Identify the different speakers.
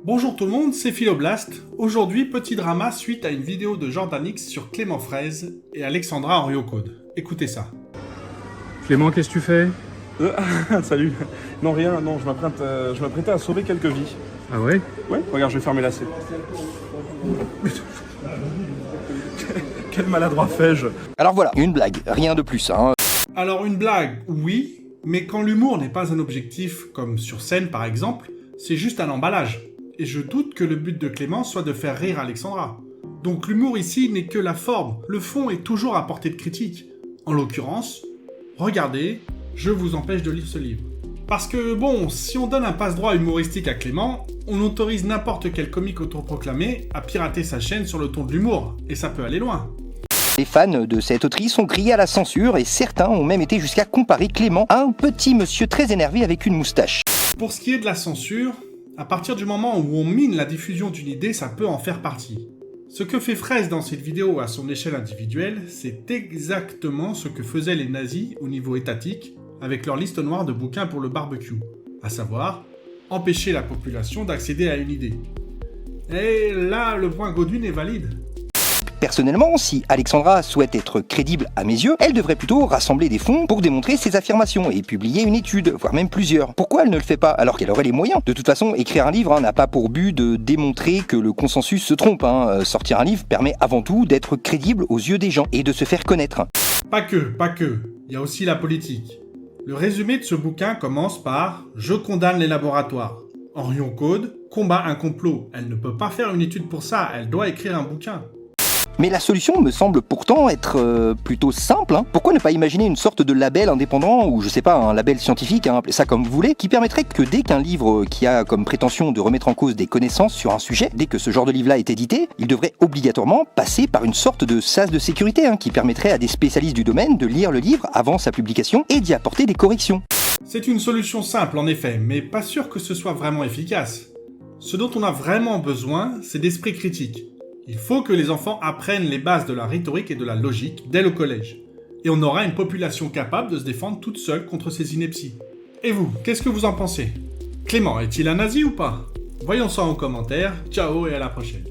Speaker 1: Bonjour tout le monde, c'est Philoblast. Aujourd'hui, petit drama suite à une vidéo de Jordanix sur Clément Fraise et Alexandra en Rio Code. Écoutez ça.
Speaker 2: Clément, qu'est-ce que tu fais?
Speaker 3: Salut. Non, rien, non, je m'apprêtais à sauver quelques vies.
Speaker 2: Ah ouais?
Speaker 3: Ouais, regarde, je vais faire mes lacets. Quel maladroit fais-je?
Speaker 4: Alors voilà, une blague, rien de plus, hein.
Speaker 1: Alors une blague, oui, mais quand l'humour n'est pas un objectif, comme sur scène par exemple, c'est juste un emballage. Et je doute que le but de Clément soit de faire rire Alexandra. Donc l'humour ici n'est que la forme, le fond est toujours à portée de critique. En l'occurrence, regardez, je vous empêche de lire ce livre. Parce que bon, si on donne un passe-droit humoristique à Clément, on autorise n'importe quel comique autoproclamé à pirater sa chaîne sur le ton de l'humour, et ça peut aller loin.
Speaker 4: Les fans de cette autrice ont crié à la censure et certains ont même été jusqu'à comparer Clément à un petit monsieur très énervé avec une moustache.
Speaker 1: Pour ce qui est de la censure, à partir du moment où on mine la diffusion d'une idée, ça peut en faire partie. Ce que fait Fraise dans cette vidéo à son échelle individuelle, c'est exactement ce que faisaient les nazis au niveau étatique avec leur liste noire de bouquins pour le barbecue, à savoir empêcher la population d'accéder à une idée. Et là, le point Godwin est valide.
Speaker 4: Personnellement, si Alexandra souhaite être crédible à mes yeux, elle devrait plutôt rassembler des fonds pour démontrer ses affirmations et publier une étude, voire même plusieurs. Pourquoi elle ne le fait pas alors qu'elle aurait les moyens? De toute façon, écrire un livre n'a pas pour but de démontrer que le consensus se trompe. Sortir un livre permet avant tout d'être crédible aux yeux des gens et de se faire connaître.
Speaker 1: Pas que. Il y a aussi la politique. Le résumé de ce bouquin commence par « Je condamne les laboratoires ». Orion Code combat un complot. Elle ne peut pas faire une étude pour ça, elle doit écrire un bouquin.
Speaker 4: Mais la solution me semble pourtant être plutôt simple. Pourquoi ne pas imaginer une sorte de label indépendant, ou je sais pas, un label scientifique, appelez ça comme vous voulez, qui permettrait que dès qu'un livre qui a comme prétention de remettre en cause des connaissances sur un sujet, dès que ce genre de livre-là est édité, il devrait obligatoirement passer par une sorte de sas de sécurité qui permettrait à des spécialistes du domaine de lire le livre avant sa publication et d'y apporter des corrections.
Speaker 1: C'est une solution simple en effet, mais pas sûr que ce soit vraiment efficace. Ce dont on a vraiment besoin, c'est d'esprit critique. Il faut que les enfants apprennent les bases de la rhétorique et de la logique dès le collège. Et on aura une population capable de se défendre toute seule contre ces inepties. Et vous, qu'est-ce que vous en pensez? Clément est-il un nazi ou pas? Voyons ça en commentaire. Ciao et à la prochaine.